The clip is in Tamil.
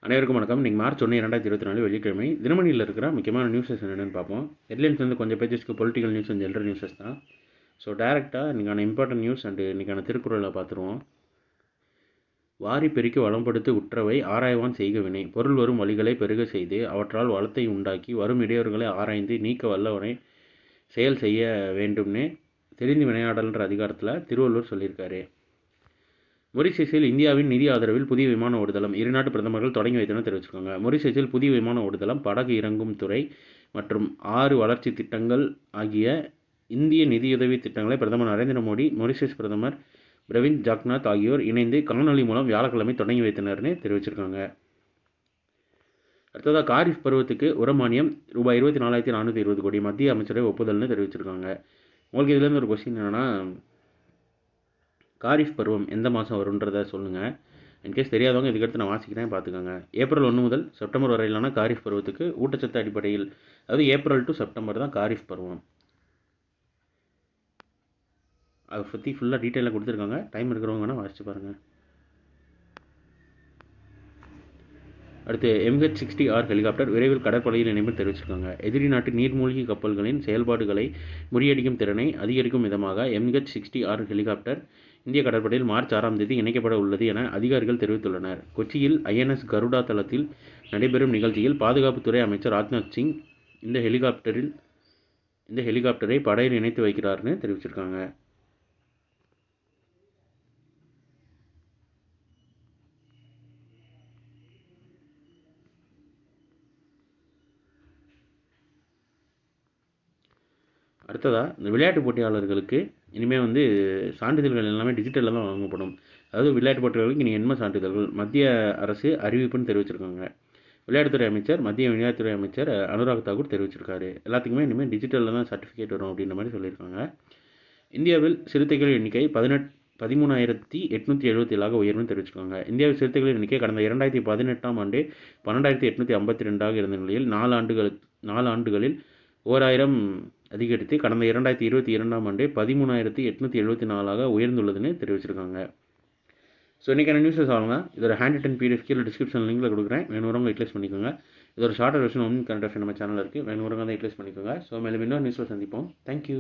அனைவருக்கும் வணக்கம். இன்றைக்கி மார்ச் 1, 2024 வெள்ளிக்கிழமை. தினமணியில் இருக்கிற முக்கியமான நியூஸஸ் என்னென்னு பார்ப்போம். ஹெட்லைன்ஸ் வந்து கொஞ்சம் பேஜஸ்க்கு political news and general newses தான். ஸோ டேரெக்டாக இன்றைக்கான இம்பார்ட்டன்ட் நியூஸ் அண்டு இன்றைக்கான திருக்குறளை பார்த்துருவோம். வாரி பெருக்கி வளம்படுத்து உற்றவை ஆராய்வான் செய்க வினை, பொருள் வரும் வழிகளை பெருக செய்து அவற்றால் வளத்தை உண்டாக்கி வரும் இடையூறுகளை ஆராய்ந்து நீக்க வல்லவனை செயல் செய்ய வேண்டும்னு தெரிந்து வினையாடல்ன்ற அதிகாரத்தில் திருவள்ளுவர் சொல்லியிருக்காரு. மொரிஷியஸில் இந்தியாவின் நிதி ஆதரவில் புதிய விமான ஓடுதளம் இரு நாட்டு பிரதமர்கள் தொடங்கி வைத்தனர் தெரிவிச்சிருக்காங்க. மொரிஷியஸில் புதிய விமான ஓடுதளம், படகு இறங்கும் துறை மற்றும் 6 வளர்ச்சி திட்டங்கள் ஆகிய இந்திய நிதியுதவி திட்டங்களை பிரதமர் நரேந்திர மோடி, மொரிஷியஸ் பிரதமர் பிரவிந்த் ஜக்நாத் ஆகியோர் இணைந்து காணொலி மூலம் வியாழக்கிழமை தொடங்கி வைத்தனர்னு தெரிவிச்சிருக்காங்க. அடுத்ததாக காரிஃப் பருவத்துக்கு உரமானியம் ரூபாய் 24,420 கோடி மத்திய அமைச்சரவை ஒப்புதல்னு தெரிவிச்சிருக்காங்க. உங்களுக்கு இதுலேருந்து ஒரு கொஸ்டின் என்னென்னா, காரிஃப் பருவம் எந்த மாதம் வருன்றதை சொல்லுங்கள். இன்கேஸ் தெரியாதவங்க இதுக்கடுத்து நான் வாசிக்கிறேன், பார்த்துக்கோங்க. ஏப்ரல் 1 முதல் செப்டம்பர் வரையிலான காரிஃப் பருவத்துக்கு ஊட்டச்சத்து அடிப்படையில், அதாவது ஏப்ரல் டு செப்டம்பர் தான் காரிஃப் பருவம். அதை பற்றி ஃபுல்லாக டீட்டெயிலாக கொடுத்துருக்காங்க. டைம் இருக்கிறவங்க வேணால் வாசித்து பாருங்கள். அடுத்து MH-60R ஹெலிகாப்டர் விரைவில் கடற்படையில் இணைப்பு தெரிவிச்சிருக்காங்க. எதிரி நாட்டு நீர்மூழ்கி கப்பல்களின் செயல்பாடுகளை முறியடிக்கும் திறனை அதிகரிக்கும் விதமாக MH-60R ஹெலிகாப்டர் இந்திய கடற்படையில் மார்ச் 6ஆம் தேதி இணைக்கப்பட உள்ளது என அதிகாரிகள் தெரிவித்துள்ளனர். கொச்சியில் INS கருடா தளத்தில் நடைபெறும் நிகழ்ச்சியில் பாதுகாப்புத்துறை அமைச்சர் ராஜ்நாத் சிங் இந்த ஹெலிகாப்டரை படையில் இணைத்து வைக்கிறார்னு தெரிவிச்சிருக்காங்க. அடுத்ததாக இந்த விளையாட்டு போட்டியாளர்களுக்கு இனிமேல் வந்து சான்றிதழ்கள் எல்லாமே டிஜிட்டலில் தான் வழங்கப்படும். அதாவது விளையாட்டு போட்டியாளர்களுக்கு இனி என்ன சான்றிதழ்கள் மத்திய அரசு அறிவிப்புன்னு தெரிவிச்சிருக்காங்க. விளையாட்டுத்துறை அமைச்சர், மத்திய விளையாட்டுத்துறை அமைச்சர் அனுராக் தாக்கூர் தெரிவிச்சிருக்காரு. எல்லாத்துக்குமே இனிமேல் டிஜிட்டலில் தான் சர்டிஃபிகேட் வரும் அப்படின்ற மாதிரி சொல்லியிருக்காங்க. இந்தியாவில் சிறுத்தைகள் எண்ணிக்கை 13,877 உயர்வுன்னு தெரிவிச்சிருக்காங்க. இந்தியாவில் சிறுத்தைகளின் எண்ணிக்கை கடந்த 2018ஆம் ஆண்டு 12,852 இருந்த நிலையில் 4 ஆண்டுகளில் 1000 அதிகரித்து கடந்த 2022ஆம் ஆண்டு 13,874 உயர்ந்துள்ளதுன்னு தெரிவிச்சிருக்காங்க. ஸோ இன்றைக்கான நியூஸஸ் ஆகுங்க. இதோட ஹேண்ட் ரிட்டன் PDF கீழே டிஸ்கிரிப்ஷன் லிங்கில் கொடுக்குறேன், வேணுறவங்க யூட்டிலைஸ் பண்ணிக்கோங்க. இதோட ஷார்ட்டர் வெர்ஷன் கரண்ட் அஃபேர்ஸ் நம்ம சேனலில் இருக்குது, வேணுறவங்க தான் யூட்டிலைஸ் பண்ணிக்கோங்க. ஸோ மேலும் இன்னொரு நியூஸில் சந்திப்போம். தேங்க்யூ.